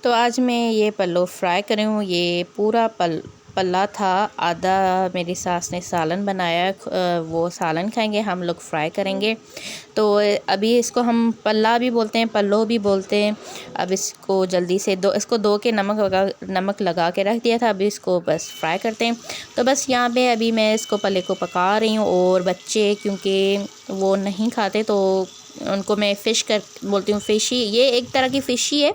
तो आज मैं ये पल्लो फ्राई कर रही हूँ। ये पूरा पल्ला था, आधा मेरी सास ने सालन बनाया, वो सालन खाएंगे, हम लोग फ्राई करेंगे। तो अभी इसको हम पल्ला भी बोलते हैं, पल्लो भी बोलते हैं। अब इसको जल्दी से इसको धो के नमक लगा के रख दिया था। अभी इसको बस फ्राई करते हैं। तो बस यहाँ पे अभी मैं इसको पल्ले को पका रही हूँ, और बच्चे क्योंकि वो नहीं खाते तो उनको मैं फ़िश कर बोलती हूँ। फ़िश ही, ये एक तरह की फ़िश ही है,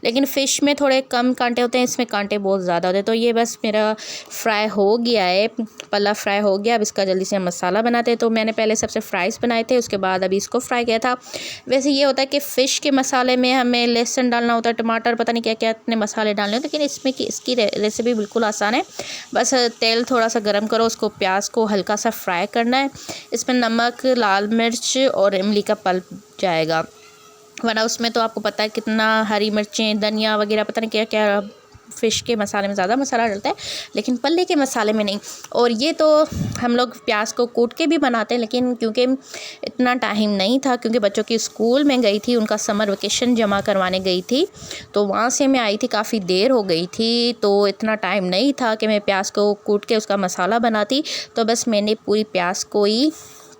लेकिन फ़िश में थोड़े कम कांटे होते हैं, इसमें कांटे बहुत ज़्यादा होते हैं। तो ये बस मेरा फ्राई हो गया है, पल्ला फ्राई हो गया। अब इसका जल्दी से हम मसाला बनाते हैं। तो मैंने पहले सबसे फ्राइज़ बनाए थे, उसके बाद अभी इसको फ्राई किया था। वैसे ये होता है कि फ़िश के मसाले में हमें लहसुन डालना होता है, टमाटर, पता नहीं क्या क्या इतने मसाले डालने होते हैं, लेकिन इसमें इसकी रेसिपी बिल्कुल आसान है। बस तेल थोड़ा सा गर्म करो, उसको प्याज को हल्का सा फ्राई करना है। इसमें नमक, लाल मिर्च और इमली का पल्प जाएगा, वरना उसमें तो आपको पता है कितना हरी मिर्चें, धनिया वगैरह, पता नहीं क्या क्या फ़िश के मसाले में ज़्यादा मसाला डलता है, लेकिन पल्ले के मसाले में नहीं। और ये तो हम लोग प्याज को कूट के भी बनाते हैं, लेकिन क्योंकि इतना टाइम नहीं था, क्योंकि बच्चों की स्कूल में गई थी, उनका समर वेकेशन जमा करवाने गई थी, तो वहाँ से मैं आई थी, काफ़ी देर हो गई थी, तो इतना टाइम नहीं था कि मैं प्याज को कूट के उसका मसाला बनाती। तो बस मैंने पूरी प्याज को ही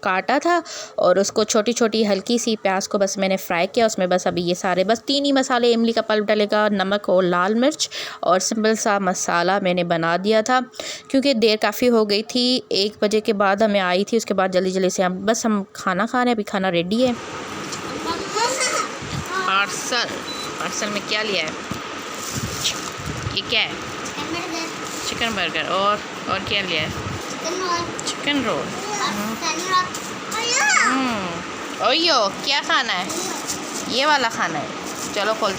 काटा था और उसको छोटी छोटी हल्की सी प्याज को बस मैंने फ्राई किया। उसमें बस अभी ये सारे बस 3 ही मसाले, इमली का पल्प डलेगा, नमक और लाल मिर्च, और सिंपल सा मसाला मैंने बना दिया था। क्योंकि देर काफ़ी हो गई थी, 1 बजे के बाद हमें आई थी, उसके बाद जल्दी जल्दी से हम खाना खा रहे हैं। अभी खाना रेडी है। पार्सल में क्या लिया है? ये क्या है? Chicken burger. और क्या लिया है? Chicken roll. ओयो, क्या खाना है? ये वाला खाना है, चलो खोल।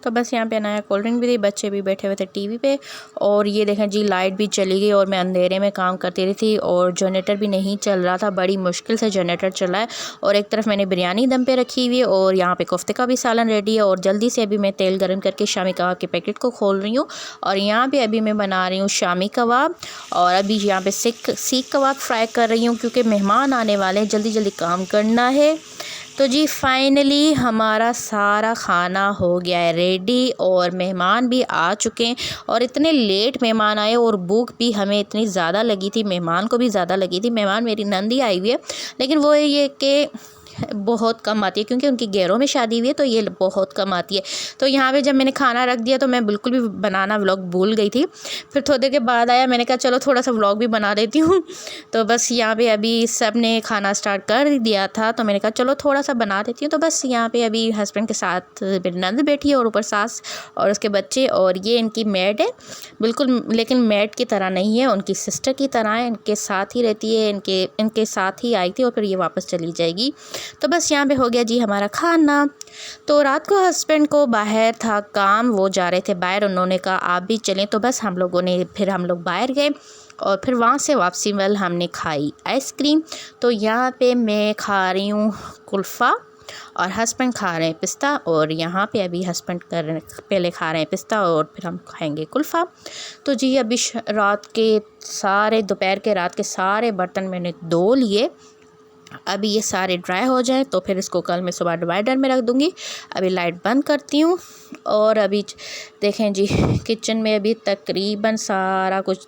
तो बस यहाँ पे नया कोल्ड ड्रिंक भी थी, बच्चे भी बैठे हुए थे टीवी पे। और ये देखें जी, लाइट भी चली गई और मैं अंधेरे में काम करती रही थी, और जनरेटर भी नहीं चल रहा था, बड़ी मुश्किल से जनरेटर चला है। और एक तरफ मैंने बिरयानी दम पे रखी हुई है, और यहाँ पे कोफ्ते का भी सालन रेडी है। और जल्दी से अभी मैं तेल गर्म करके शामी कबाब के पैकेट को खोल रही हूँ। और यहाँ पर अभी मैं बना रही हूँ शामी कबाब, और अभी यहाँ पर सीख कबाब फ्राई कर रही हूँ, क्योंकि मेहमान आने वाले हैं, जल्दी जल्दी काम करना है। तो जी फाइनली हमारा सारा खाना हो गया है रेडी, और मेहमान भी आ चुके हैं। और इतने लेट मेहमान आए, और भूख भी हमें इतनी ज़्यादा लगी थी, मेहमान को भी ज़्यादा लगी थी। मेहमान मेरी नंदी आई हुई है, लेकिन वो ये कि बहुत कम आती है, क्योंकि उनकी गैरों में शादी हुई है, तो ये बहुत कम आती है। तो यहाँ पे जब मैंने खाना रख दिया तो मैं बिल्कुल भी बनाना व्लॉग भूल गई थी। फिर थोड़ी देर के बाद आया, मैंने कहा चलो थोड़ा सा व्लॉग भी बना देती हूँ। तो बस यहाँ पे अभी सब ने खाना स्टार्ट कर दिया था, तो मैंने कहा चलो थोड़ा सा बना देती हूँ। तो बस यहाँ पे अभी हस्बैंड के साथ मेरी नंद बैठी है, और ऊपर सास और उसके बच्चे, और ये इनकी मेड है बिल्कुल, लेकिन मेड की तरह नहीं है, उनकी सिस्टर की तरह है, इनके साथ ही रहती है, इनके साथ ही आई थी, और फिर ये वापस चली जाएगी। तो बस यहाँ पे हो गया जी हमारा खाना। तो रात को हस्बैंड को बाहर था काम, वो जा रहे थे बाहर, उन्होंने कहा आप भी चलें। तो बस हम लोग बाहर गए, और फिर वहाँ से वापसी वाल हमने खाई आइसक्रीम। तो यहाँ पे मैं खा रही हूँ कुल्फ़ा, और हस्बैंड खा रहे हैं पिस्ता। और यहाँ पे अभी हस्बैंड पहले खा रहे हैं पिस्ता, और फिर हम खाएंगे कुल्फ़ा। तो जी अभी दोपहर के रात के सारे बर्तन मैंने धो लिए। अभी ये सारे ड्राई हो जाएं तो फिर इसको कल मैं सुबह डिवाइडर में रख दूँगी। अभी लाइट बंद करती हूँ, और अभी देखें जी किचन में अभी तकरीबन सारा कुछ।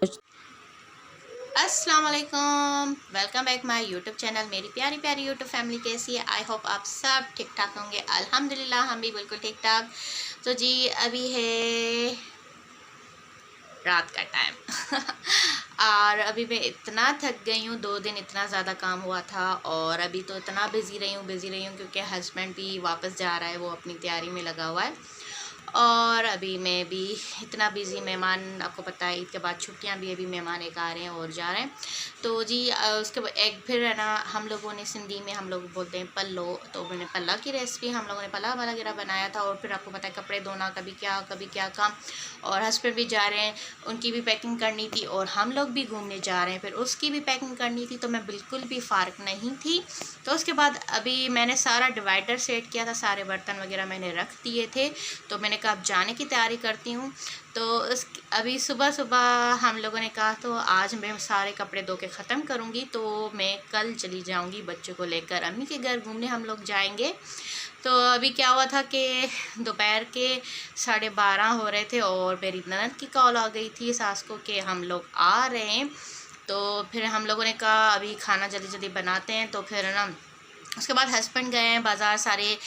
अस्सलाम वालेकुम, welcome back my YouTube channel. मेरी प्यारी प्यारी यूट्यूब फैमिली कैसी है? आई होप आप सब ठीक ठाक होंगे। अल्हम्दुलिल्लाह हम भी बिल्कुल ठीक ठाक। तो जी अभी है रात का टाइम और अभी मैं इतना थक गई हूँ, 2 दिन इतना ज़्यादा काम हुआ था, और अभी तो इतना बिज़ी रही हूँ क्योंकि हस्बैंड भी वापस जा रहा है, वो अपनी तैयारी में लगा हुआ है। और अभी मैं भी इतना बिज़ी, मेहमान आपको पता है ईद के बाद छुट्टियां भी, अभी मेहमान एक आ रहे हैं और जा रहे हैं। तो जी उसके बाद एक फिर है ना, हम लोगों ने सिंधी में हम लोग बोलते हैं पल्लो, तो मैंने पल्ला की रेसिपी, हम लोगों ने पल्ला वगैरह बनाया था। और फिर आपको पता है कपड़े धोना, कभी क्या काम, और हस्बैंड भी जा रहे हैं, उनकी भी पैकिंग करनी थी, और हम लोग भी घूमने जा रहे हैं, फिर उसकी भी पैकिंग करनी थी। तो मैं बिल्कुल भी फ़ार्ग नहीं थी। तो उसके बाद अभी मैंने सारा डिवाइडर सेट किया था, सारे बर्तन वगैरह मैंने रख दिए थे। तो मैंने कहा अब जाने की तैयारी करती हूँ। तो अभी सुबह सुबह हम लोगों ने कहा तो आज मैं सारे कपड़े धो के ख़त्म करूँगी, तो मैं कल चली जाऊँगी बच्चों को लेकर अम्मी के घर घूमने, हम लोग जाएंगे। तो अभी क्या हुआ था कि दोपहर के 12:30 हो रहे थे और मेरी ननद की कॉल आ गई थी सास को कि हम लोग आ रहे हैं। तो फिर हम लोगों ने कहा अभी खाना जल्दी जल्दी बनाते हैं। तो फिर ना उसके बाद हस्बैंड गए हैं बाज़ार, सारे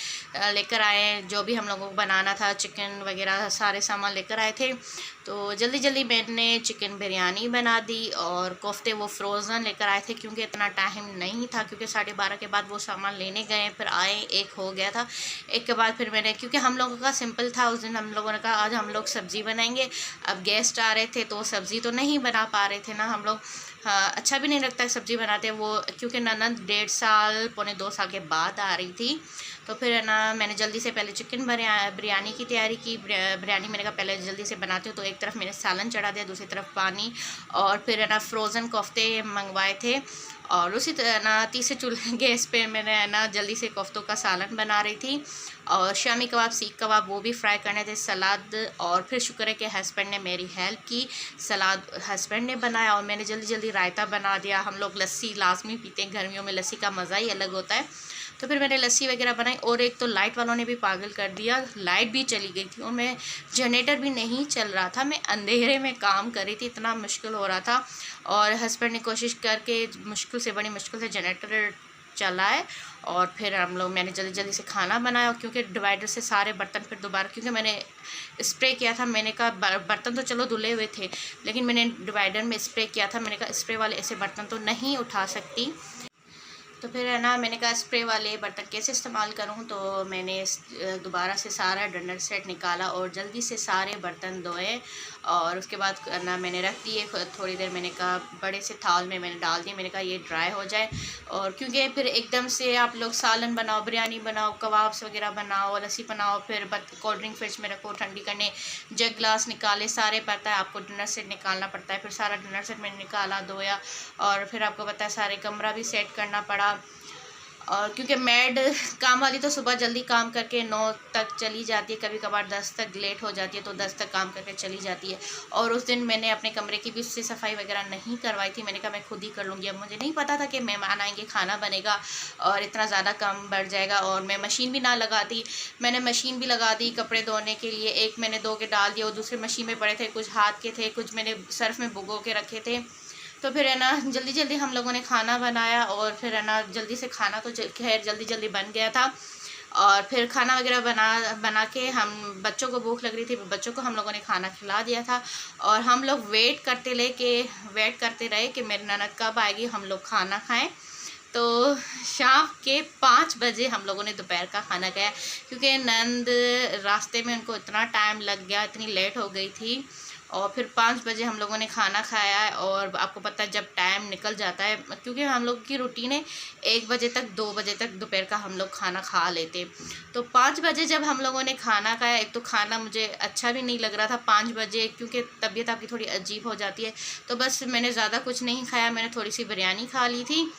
लेकर आए हैं जो भी हम लोगों को बनाना था, चिकन वगैरह सारे सामान लेकर आए थे। तो जल्दी जल्दी मैंने चिकन बिरयानी बना दी और कोफ्ते वो फ्रोज़न लेकर आए थे क्योंकि इतना टाइम नहीं था, क्योंकि 12:30 के बाद वो सामान लेने गए, फिर आए 1 हो गया था। 1 के बाद फिर मैंने, क्योंकि हम लोगों का सिंपल था उस दिन, हम लोगों ने कहा आज हम लोग सब्ज़ी बनाएंगे। अब गेस्ट आ रहे थे तो सब्ज़ी तो नहीं बना पा रहे थे ना हम लोग। हाँ, अच्छा भी नहीं लगता सब्ज़ी बनाते वो, क्योंकि ननद 1.5 साल पौने 2 साल के बाद आ रही थी। तो फिर है ना मैंने जल्दी से पहले चिकन बिरयानी की तैयारी की। बिरयानी मैंने कहा पहले जल्दी से बनाती हूँ, तो एक तरफ मैंने सालन चढ़ा दिया, दूसरी तरफ पानी, और फिर है ना फ्रोज़न कोफ्ते मंगवाए थे। और उसी तरह ना तीसरे चूल्हे गैस पे मैंने है ना जल्दी से कोफ्तों का सालन बना रही थी। और शामी कबाब, सीख कबाब वो भी फ्राई करने थे, सलाद। और फिर शुक्र है कि हस्बैंड ने मेरी हेल्प की, सलाद हस्बैंड ने बनाया और मैंने जल्दी जल्दी रायता बना दिया। हम लोग लस्सी लाजमी पीते हैं, गर्मियों में लस्सी का मज़ा ही अलग होता है। तो फिर मैंने लस्सी वगैरह बनाई। और एक तो लाइट वालों ने भी पागल कर दिया, लाइट भी चली गई थी और मैं, जनरेटर भी नहीं चल रहा था, मैं अंधेरे में काम कर रही थी, इतना मुश्किल हो रहा था। और हस्बैंड ने कोशिश करके मुश्किल से, बड़ी मुश्किल से जनरेटर चलाए। और फिर मैंने जल्दी जल्दी से खाना बनाया, क्योंकि डिवाइडर से सारे बर्तन फिर दोबारा, क्योंकि मैंने स्प्रे किया था, मैंने कहा बर्तन तो चलो धुले हुए थे लेकिन मैंने डिवाइडर में स्प्रे किया था, मैंने कहा स्प्रे वाले ऐसे बर्तन तो नहीं उठा सकती। तो फिर है ना मैंने कहा स्प्रे वाले बर्तन कैसे इस्तेमाल करूं, तो मैंने दोबारा से सारा डिनर सेट निकाला और जल्दी से सारे बर्तन धोए। और उसके बाद ना मैंने रख दिए थोड़ी देर, मैंने कहा बड़े से थाल में मैंने डाल दिए, मैंने कहा ये ड्राई हो जाए। और क्योंकि फिर एकदम से आप लोग सालन बनाओ, बिरयानी बनाओ, कबाब्स वगैरह बनाओ, लस्सी बनाओ, फिर कोल्ड ड्रिंक फ्रिज में रखो ठंडी करने, जग ग्लास निकाले सारे, पता है आपको डिनर सेट निकालना पड़ता है। फिर सारा डिनर सेट मैंने निकाला, धोया, और फिर आपको पता है सारे कमरा भी सेट करना पड़ा। और क्योंकि मेड काम वाली तो सुबह जल्दी काम करके 9 तक चली जाती है, कभी कभार 10 तक लेट हो जाती है तो 10 तक काम करके चली जाती है। और उस दिन मैंने अपने कमरे की भी उससे सफाई वगैरह नहीं करवाई थी, मैंने कहा मैं खुद ही कर लूँगी। अब मुझे नहीं पता था कि मेहमान आएंगे, खाना बनेगा और इतना ज़्यादा काम बढ़ जाएगा। और मैं मशीन भी ना लगाती, मैंने मशीन भी लगा दी कपड़े धोने के लिए, एक मैंने धो के डाल दिया और दूसरे मशीन में पड़े थे, कुछ हाथ के थे, कुछ मैंने सर्फ में भिगो के रखे थे। तो फिर है ना जल्दी जल्दी हम लोगों ने खाना बनाया। और फिर है ना जल्दी से खाना तो खैर जल्दी जल्दी बन गया था। और फिर खाना वगैरह बना के, हम बच्चों को भूख लग रही थी, बच्चों को हम लोगों ने खाना खिला दिया था। और हम लोग वेट करते रहे कि मेरी ननद कब आएगी, हम लोग खाना खाएं। तो शाम के 5 बजे हम लोगों ने दोपहर का खाना खाया, क्योंकि नंद रास्ते में उनको इतना टाइम लग गया, इतनी लेट हो गई थी। और फिर 5 बजे हम लोगों ने खाना खाया है। और आपको पता है जब टाइम निकल जाता है, क्योंकि हम लोग की रूटीन है 1 बजे तक 2 बजे तक दोपहर का हम लोग खाना खा लेते। तो 5 बजे जब हम लोगों ने खाना खाया, एक तो खाना मुझे अच्छा भी नहीं लग रहा था 5 बजे, क्योंकि तबीयत आपकी थोड़ी अजीब हो जाती है। तो बस मैंने ज़्यादा कुछ नहीं खाया, मैंने थोड़ी सी बिरयानी खा ली थी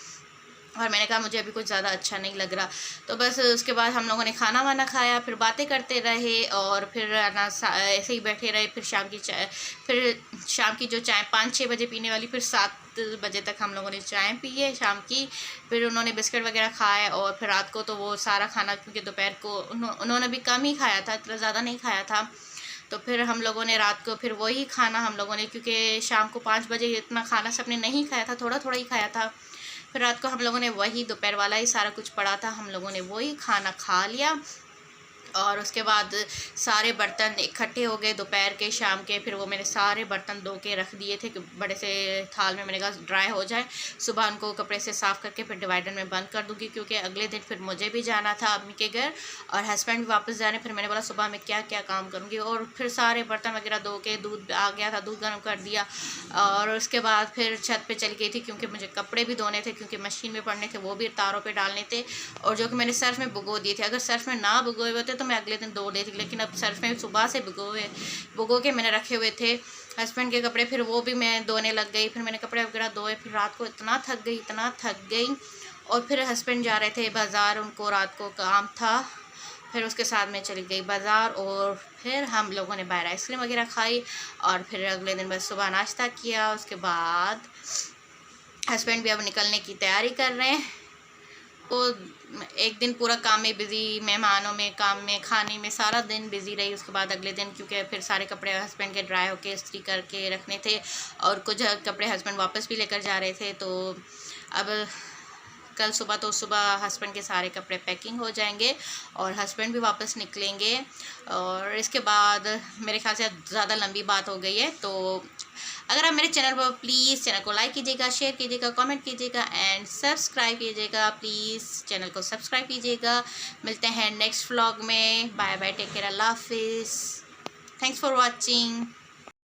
और मैंने कहा मुझे अभी कुछ ज़्यादा अच्छा नहीं लग रहा। तो बस उसके बाद हम लोगों ने खाना वाना खाया, फिर बातें करते रहे और फिर ना ऐसे ही बैठे रहे। फिर शाम की जो चाय 5-6 बजे पीने वाली, फिर 7 बजे तक हम लोगों ने चाय पी है शाम की। फिर उन्होंने बिस्किट वगैरह खाए। और फिर रात को तो वो सारा खाना, क्योंकि दोपहर को उन्होंने भी कम ही खाया था, इतना ज़्यादा नहीं खाया था। तो फिर हम लोगों ने रात को फिर वही खाना हम लोगों ने, क्योंकि शाम को 5 बजे इतना खाना सबने नहीं खाया था, थोड़ा थोड़ा ही खाया था। फिर रात को हम लोगों ने वही दोपहर वाला ही सारा कुछ पड़ा था, हम लोगों ने वही खाना खा लिया। और उसके बाद सारे बर्तन इकट्ठे हो गए दोपहर के, शाम के। फिर वो मैंने सारे बर्तन धो के रख दिए थे कि बड़े से थाल में, मैंने कहा ड्राई हो जाए, सुबह उनको कपड़े से साफ़ करके फिर डिवाइडर में बंद कर दूँगी, क्योंकि अगले दिन फिर मुझे भी जाना था अम्मी के घर और हस्बैंड भी वापस जाने। फिर मैंने बोला सुबह में क्या क्या काम करूँगी। और फिर सारे बर्तन वगैरह धो के, दूध आ गया था, दूध गर्म कर दिया। और उसके बाद फिर छत पर चली गई थी, क्योंकि मुझे कपड़े भी धोने थे, क्योंकि मशीन में पड़ने थे, वो भी तारों पर डालने थे। और जो कि मैंने सर्फ में भिगो दिए थे, अगर सर्फ में ना भिगोए हुए थे तो मैं अगले दिन धो लेती, लेकिन अब सर्फ में सुबह से भिगो के मैंने रखे हुए थे। हस्बैंड के कपड़े फिर वो भी मैं धोने लग गई। फिर मैंने कपड़े वगैरह धोए, फिर रात को इतना थक गई। और फिर हस्बैंड जा रहे थे बाज़ार, उनको रात को काम था, फिर उसके साथ में चली गई बाज़ार। और फिर हम लोगों ने बाहर आइसक्रीम वगैरह खाई। और फिर अगले दिन बस सुबह नाश्ता किया। उसके बाद हस्बैंड भी अब निकलने की तैयारी कर रहे हैं। तो एक दिन पूरा काम में बिज़ी, मेहमानों में, काम में, खाने में, सारा दिन बिज़ी रही। उसके बाद अगले दिन क्योंकि फिर सारे कपड़े हस्बैंड के ड्राई होके इस्त्री करके रखने थे और कुछ कपड़े हस्बैंड वापस भी लेकर जा रहे थे। तो अब कल सुबह तो सुबह हस्बैंड के सारे कपड़े पैकिंग हो जाएंगे और हस्बैंड भी वापस निकलेंगे। और इसके बाद मेरे ख्याल से ज़्यादा लंबी बात हो गई है, तो अगर आप मेरे चैनल पर, प्लीज़ चैनल को लाइक कीजिएगा, शेयर कीजिएगा, कमेंट कीजिएगा एंड सब्सक्राइब कीजिएगा। प्लीज़ चैनल को सब्सक्राइब कीजिएगा। मिलते हैं नेक्स्ट व्लॉग में। बाय बाय, टेक केयर, अल्लाह हाफिज़। Thanks for watching.